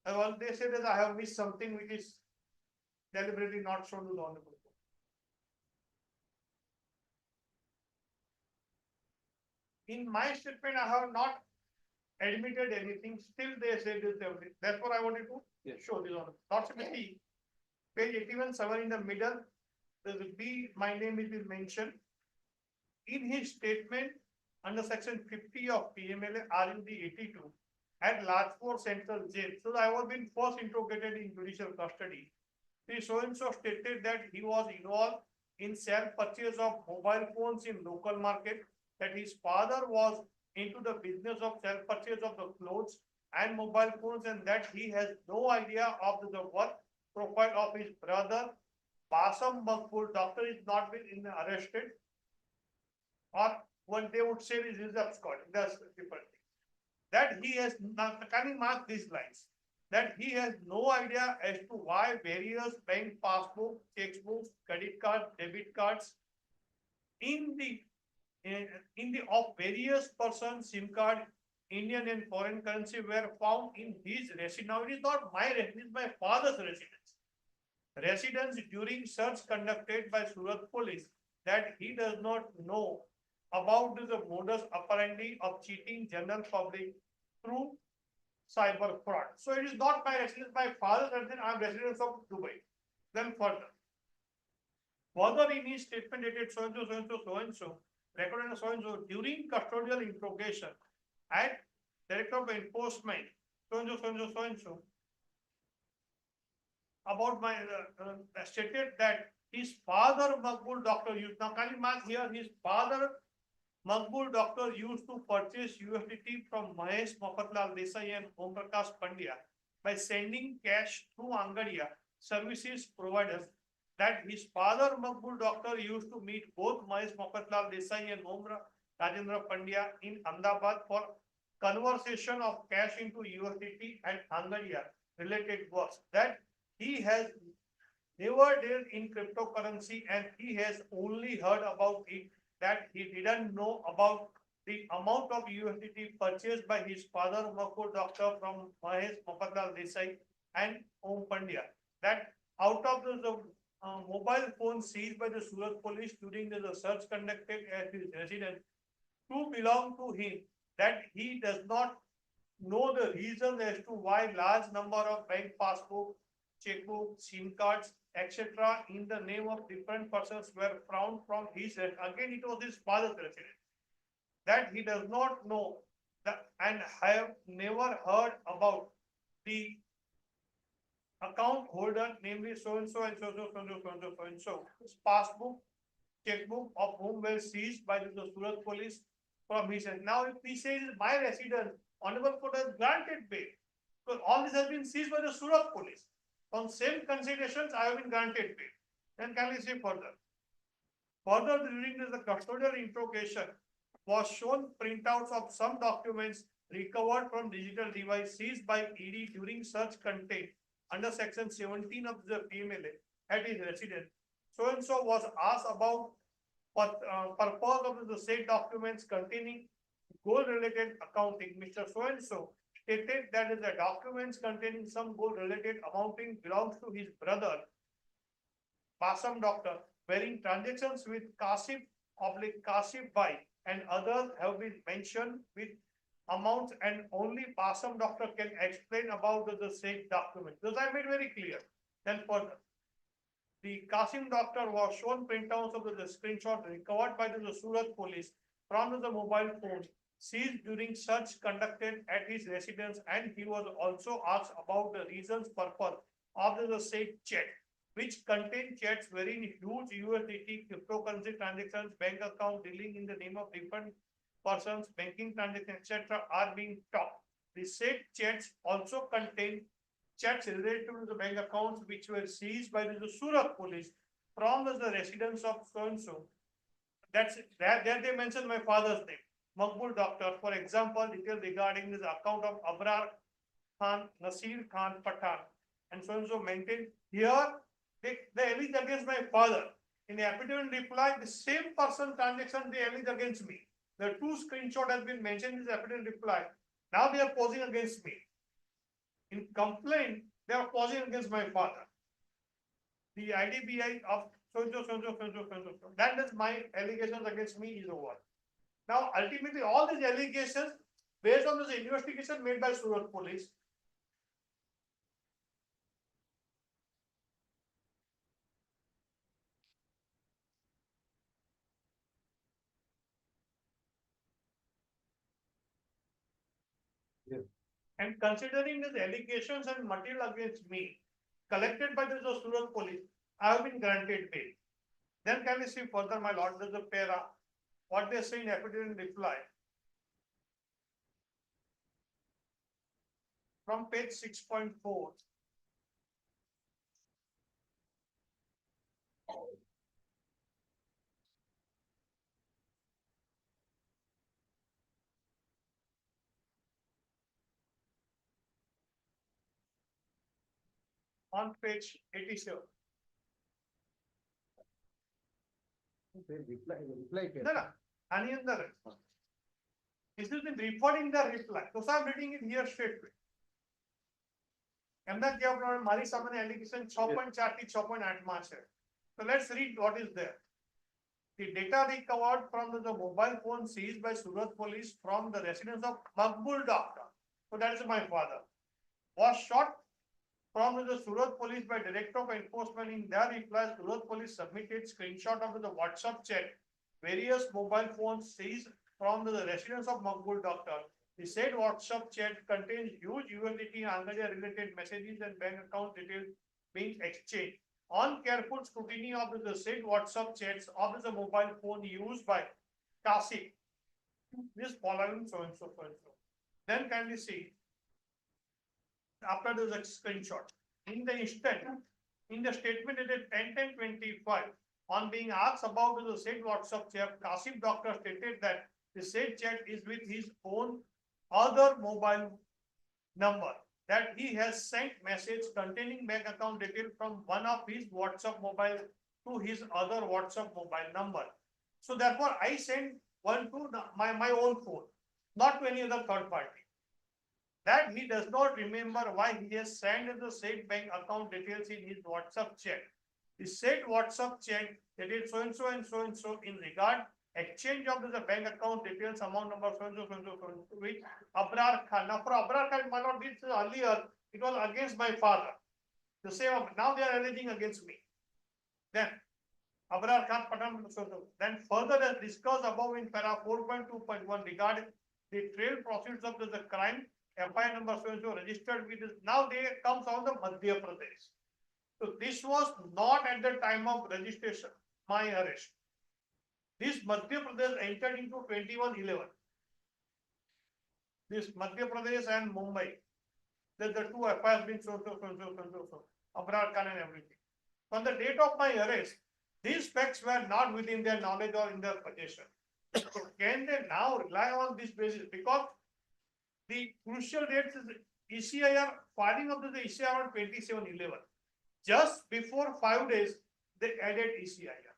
Speaker 7: And all they say that I have missed something which is deliberately not shown to the Honorable Court. In my statement, I have not admitted anything, still they say this everything. That's what I wanted to
Speaker 1: Yes.
Speaker 7: show this on. Not simply page 81, somewhere in the middle, there will be, my name is mentioned. In his statement under section 50 of PMLA RUD 82 at Lajpur Central Jail. So I was being first interrogated in judicial custody. He so and so stated that he was involved in sale purchase of mobile phones in local market, that his father was into the business of sale purchase of the clothes and mobile phones, and that he has no idea of the work profile of his brother. Basam Makbul, doctor, is not been arrested, or what they would say is absconding. That's different. That he has, can you mark these lines? That he has no idea as to why various bank passbooks, checkbooks, credit cards, debit cards in the of various persons SIM card, Indian and foreign currency were found in his residence. Now it is not my residence, it is my father's residence. Residence during search conducted by Surat police, that he does not know about the modus operandi of cheating general public through cyber fraud. So it is not my residence, my father's residence, I am resident of Dubai. Then further in his statement dated so and so, recorded so and so, during custodial interrogation at Director of Enforcement, so and so, about my stated that his father Makbul doctor used, now can you mark here, his father Makbul doctor used to purchase USDT from Mahesh Mofatlal Desai and Om Prakash Pandya by sending cash through Angadia services providers, that his father Makbul doctor used to meet both Mahesh Mofatlal Desai and Om Rajendra Pandya in Ahmedabad for conversation of cash into USDT and Angadia related works, that he has never dealt in cryptocurrency and he has only heard about it, that he didn't know about the amount of USDT purchased by his father Makbul doctor from Mahesh Mofatlal Desai and Om Pandya, that out of the mobile phone seized by the Surat police during the search conducted at his residence, two belong to him, that he does not know the reason as to why large number of bank passbook, checkbook, SIM cards, etc. in the name of different persons were found from his residence. Again, it was his father's residence. That he does not know that and have never heard about the account holder, namely so and so and so and so, passbook, checkbook of whom were seized by the Surat police from his residence. Now, if he says my residence, Honorable Court has granted bail, because all this has been seized by the Surat police. On same considerations, I have been granted bail. Then can we see further? Further, during the custodial interrogation, was shown printouts of some documents recovered from digital device seized by ED during search contained under section 17 of the PMLA at his residence. So and so was asked about purpose of the said documents containing gold-related accounting. Mr. So and so stated that the documents containing some gold-related amounting belongs to his brother, Basam doctor, wherein transactions with Kasif Bhai and others have been mentioned with amounts and only Passam doctor can explain about the said document. Those I made very clear. Then further, the Qasim doctor was shown printouts of the screenshot recovered by the Surat police from the mobile phone seized during search conducted at his residence, and he was also asked about the reasons purpose of the said chat, which contained chats wherein huge USDT cryptocurrency transactions, bank account dealing in the name of different persons, banking transactions, etc. are being talked. The said chats also contain chats related to the bank accounts which were seized by the Surat police from the residence of so and so. That's there they mention my father's name, Maqbul Doctor. For example, details regarding the account of Abrar Khan, Nasir Khan Pathan, and so maintained. Here, they allege against my father. In the affidavit reply, the same person transaction they allege against me. The two screenshot has been mentioned in the affidavit reply. Now they are posing against me. In complaint, they are posing against my father. The IDBI of so. That is my allegations against me is over. Now, ultimately, all these allegations based on this investigation made by Surat police.
Speaker 1: Yes.
Speaker 7: And considering these allegations and material against me collected by the Surat police, I have been granted bail. Then can we see further, my lord, there's a para, what they say in affidavit reply. From page 6.4. On page 87.
Speaker 1: reply
Speaker 7: No, no. Any other. This is in reporting the reply. So I'm reading it here straight away. એમના કેવા પ્રમાણે મારી સામે allegation 6.4 થી 6.8 માં છે. So let's read what is there. The data recovered from the mobile phone seized by Surat police from the residence of Maqbul Doctor, so that is my father, was shot from the Surat police by Director of Enforcement. In their reply, Surat police submitted screenshot of the WhatsApp chat, various mobile phones seized from the residence of Maqbul Doctor. The said WhatsApp chat contains huge USDT and related messages and bank account details being exchanged. On careful scrutiny of the said WhatsApp chats of the mobile phone used by Qasim, this following so and so. Then can we see after the screenshot in the instant in the statement dated 10/10/25 on being asked about the said WhatsApp chat, Qasim Doctor stated that the said chat is with his own other mobile number, that he has sent message containing bank account detail from one of his WhatsApp mobile to his other WhatsApp mobile number. So therefore, I send one to my own phone, not to any other third party. That he does not remember why he has sent the said bank account details in his WhatsApp chat. The said WhatsApp chat dated so and so and so and so in regard exchange of the bank account details, amount number so and so with Abrar Khan. Now for Abrar Khan, one of these earlier, it was against my father. The same, now they are alleging against me. Then Abrar Khan Pathan. Then further as discussed above in para 4.2.1 regarding the trail proceeds of the crime, FIR number so and so registered with this. Now they comes on the Madhya Pradesh. So this was not at the time of registration, my arrest. This Madhya Pradesh entered into 2111. This Madhya Pradesh and Mumbai, that the two FIRs been so, Abrar Khan and everything. On the date of my arrest, these facts were not within their knowledge or in their possession. So can they now rely on this basis? Because the crucial date is ECIR, filing of the ECIR on 27/11. Just before 5 days, they added ECIR.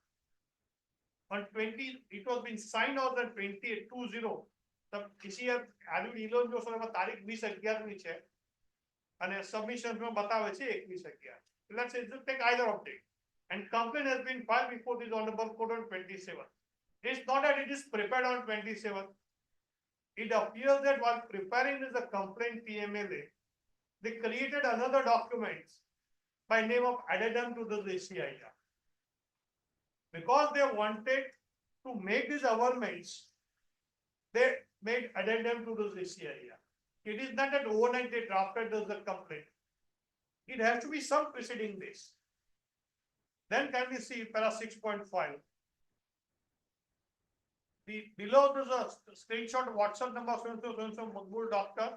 Speaker 7: On 20, it was been signed on the 28/20. The ECIR added 11 તારીખ 20/11 ની છે અને submission માં બતાવે છે 21/11. Let's say just take either of them. And complaint has been filed before this honorable court on 27. It's not that it is prepared on 27th. It appears that while preparing the complaint PMLA, they created another document by name of addendum to the ACIR. Because they wanted to make these amendments, they made addendum to the ACIR. It is not that overnight they drafted the complaint. It has to be some preceding this. Then can we see para 6.5? Below there's a screenshot WhatsApp number so Makbul doctor,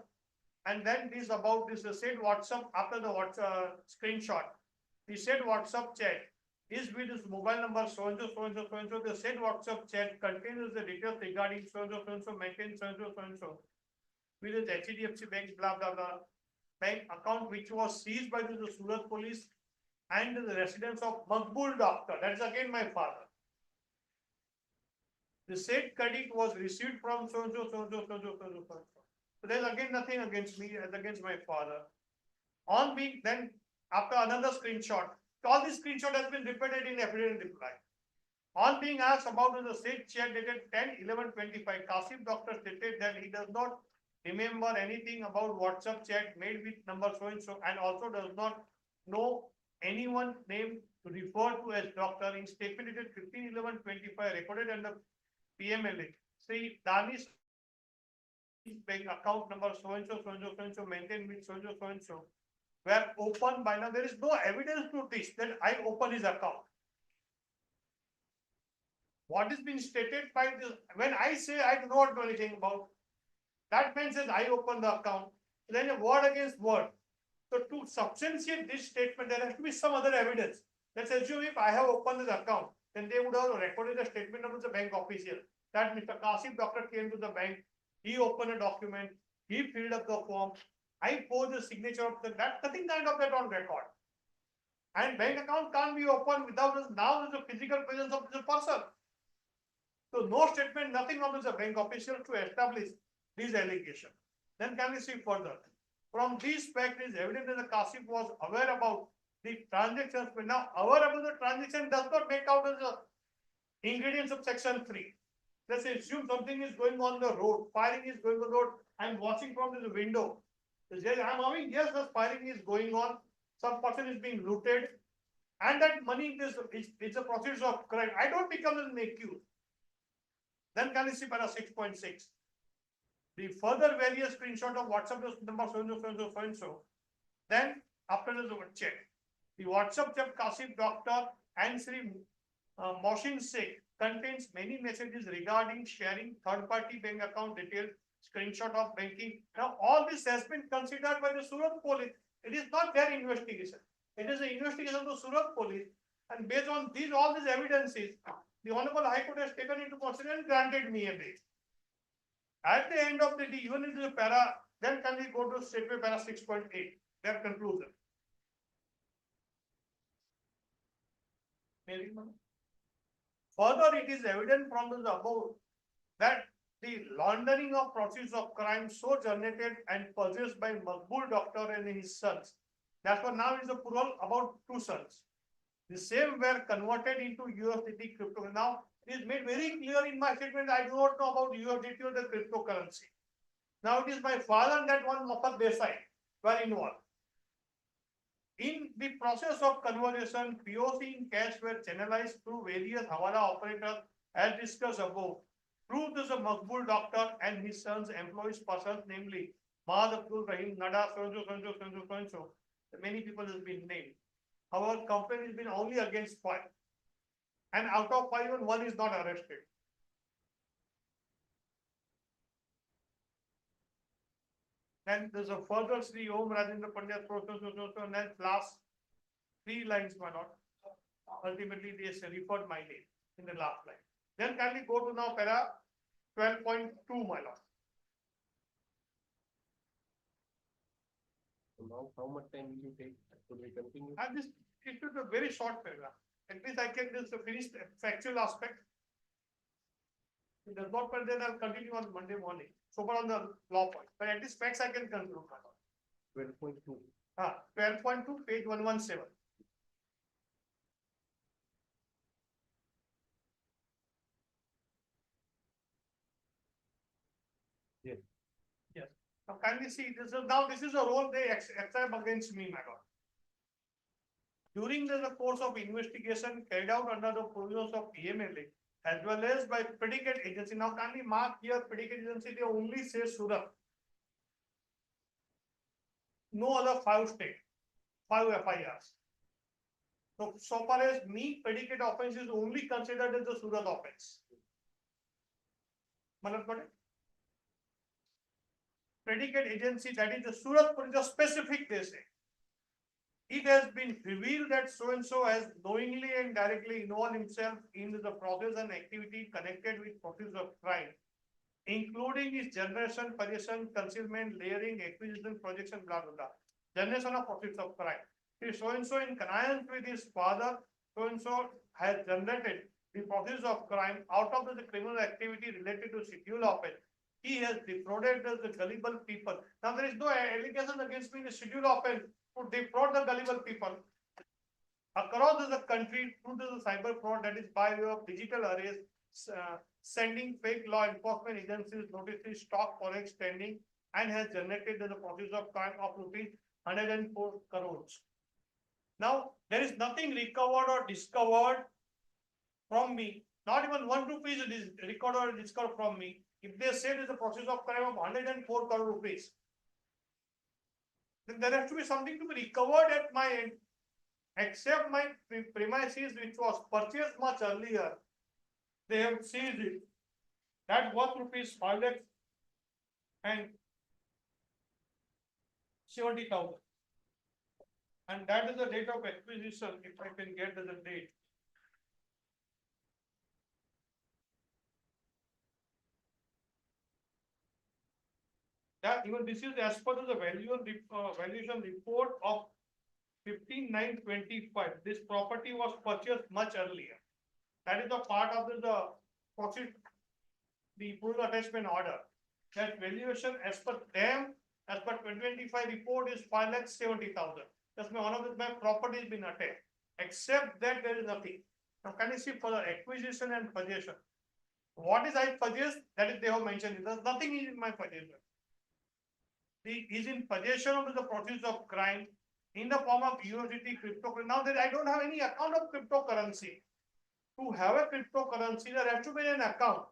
Speaker 7: and then this about this said WhatsApp after the WhatsApp screenshot. He said WhatsApp chat is with his mobile number so and so. The said WhatsApp chat contains the details regarding so and so maintains so and so with his HDFC Bank blah blah blah bank account which was seized by the Surat police and the residence of Makbul doctor. That's again my father. The said credit was received from so and so. So there's again nothing against me as against my father. On being then after another screenshot, all this screenshot has been repeated in affidavit reply. On being asked about the said check dated 10/11/25, Kasif doctor stated that he does not remember anything about WhatsApp chat made with number so and also does not know anyone named to refer to as doctor. In statement dated 15/11/25 recorded under PMLA, Sri Danish bank account number so and so maintained with so and so were opened by now. There is no evidence to this that I open his account. What is being stated by this, when I say I do not know anything about, that means that I open the account, then a word against word. So to substantiate this statement, there has to be some other evidence. Let's assume if I have opened this account, then they would have recorded the statement of the bank official that Mr. Kasif doctor came to the bank, he opened a document, he filled up the form, I posed the signature of that, nothing kind of that on record. And bank account can't be opened without this, now there's a physical presence of the person. So no statement, nothing from the bank official to establish these allegations. Then can we see further? From these facts, it is evident that the Kasif was aware about the transactions, but now aware about the transaction does not make out as the ingredients of section 3. Let's assume something is going on the road, firing is going on the road, I'm watching from the window. I'm having, yes, the firing is going on, some person is being looted, and that money is a process of crime. I don't become an accused. Then can you see para 6.6? The further various screenshot of WhatsApp number so and so. Then after the check, the WhatsApp chat Kasif doctor and Sri Moshin Sheikh contains many messages regarding sharing third-party bank account details, screenshot of banking. Now all this has been considered by the Surat police. It is not their investigation. It is the investigation of the Surat police, and based on these all these evidences, the Honorable High Court has taken into consideration and granted me a bail. At the end of the day, even in the para, then can we go to straightway para 6.8, their conclusion. Further, it is evident from the above that the laundering of proceeds of crime so generated and possessed by Makbul doctor and his sons. Therefore, now is a plural about 2 sons. The same were converted into USDT crypto. Now, it is made very clear in my statement, I do not know about USDT or the cryptocurrency. Now, it is my father and that one Moffat Desai were involved. In the process of conversion, POC in cash were channelized through various Hawala operators as discussed above. Through this, a Makbul doctor and his sons employees persons, namely Mahad Abdul Rahim, Nada, so. Many people have been named. Our complaint has been only against 5. And out of 5, even 1 is not arrested. Then there's a further Sri Om Rajendra Pandya process, and then last 3 lines were not. Ultimately, they referred my name in the last line. Then can we go to now para 12.2, my lord?
Speaker 1: So now, how much time will you take? Should we continue?
Speaker 7: And this it is a very short paragraph. At least I can just finish the factual aspect. If it does not, then I'll continue on Monday morning. So far on the law point, but at least facts I can conclude.
Speaker 1: 12.2.
Speaker 7: 12.2, page 117.
Speaker 1: Yes.
Speaker 7: Yes. Now kindly see, this is a role they accept against me, my lord. During the course of investigation carried out under the provisions of PMLA as well as by predicate agency. Now kindly mark here predicate agency, they only say Surat. No other 5 states, 5 FIRs. So far as me, predicate offense is only considered as the Surat offense. Matlab got it? Predicate agency, that is the Surat police, specific they say. It has been revealed that so and so has knowingly and directly involved himself in the process and activity connected with process of crime, including its generation, possession, concealment, layering, acquisition, projection, blah blah blah. Generation of process of crime. So and so in connivance with his father, so and so has generated the process of crime out of the criminal activity related to schedule offense. He has defrauded the gullible people. Now there is no allegation against me in the schedule offense to defraud the gullible people. Across the country, through the cyber fraud, that is by way of digital arrays, sending fake law enforcement agencies notices, stock forex standing, and has generated the process of crime of rupees 104 crores. Now, there is nothing recovered or discovered from me. Not even 1 rupee is recovered or discovered from me. If they say there is a process of crime of 104 crore rupees, then there has to be something to be recovered at my end. Except my premises, which was purchased much earlier, they have seized it. That worth rupees 5 lakhs and 70,000. And that is the date of acquisition, if I can get the date. That even this is as per the valuation report of 15/9/25. This property was purchased much earlier. That is the part of the proceed, the full attachment order. That valuation as per them, as per 2025 report is 5,70,000. That's one of my properties been attached. Except that there is nothing. Now can you see for the acquisition and possession? What is I purchased? That is they have mentioned. There's nothing in my possession. Is in possession of the process of crime in the form of USDT cryptocurrency. Now that I don't have any account of cryptocurrency. To have a cryptocurrency, there has to be an account.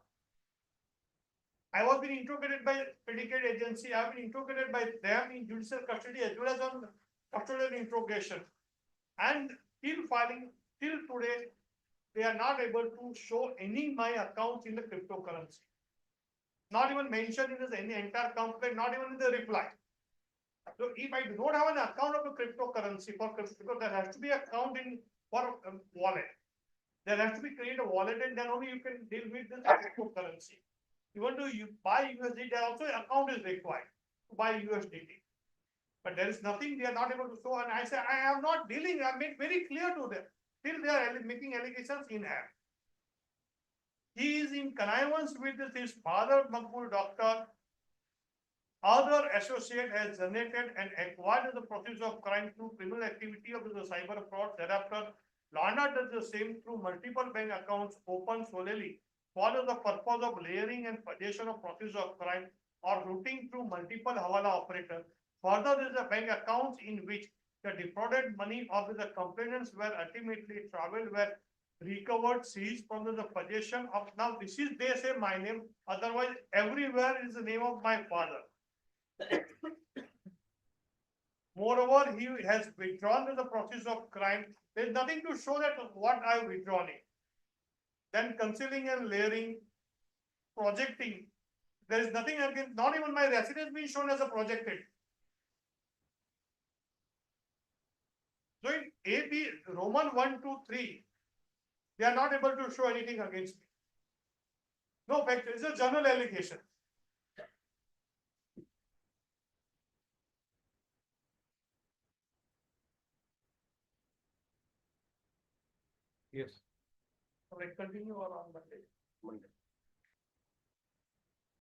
Speaker 7: I was being interrogated by predicate agency. I have been interrogated by them in judicial custody as well as on custodial interrogation. And till filing, till today, they are not able to show any my accounts in the cryptocurrency. Not even mentioned in any entire complaint, not even in the reply. So if I do not have an account of the cryptocurrency because there has to be an account in for wallet. There has to be created a wallet and then only you can deal with the cryptocurrency. Even though you buy USDT, also account is required to buy USDT. But there is nothing they are not able to show. And I say, I am not dealing, I made very clear to them. Still they are making allegations in air. He is in connivance with his father, Makbul Doctor. Other associate has generated and acquired the process of crime through criminal activity of the cyber fraud. Thereafter, laundered the same through multiple bank accounts opened solely for the purpose of layering and possession of process of crime or routing through multiple Hawala operators. Further, there is a bank accounts in which the defrauded money of the complainants were ultimately traveled, were recovered, seized from the possession of. Now, this is they say my name. Otherwise, everywhere is the name of my father. Moreover, he has withdrawn the process of crime. There is nothing to show that what I have withdrawn it. Then concealing and layering, projecting. There is nothing against, not even my residence being shown as a projected. So in AB Roman 1, 2, 3, they are not able to show anything against me. No fact, it's a general allegation.
Speaker 1: Yes.
Speaker 7: So let's continue or on Monday.
Speaker 1: Monday.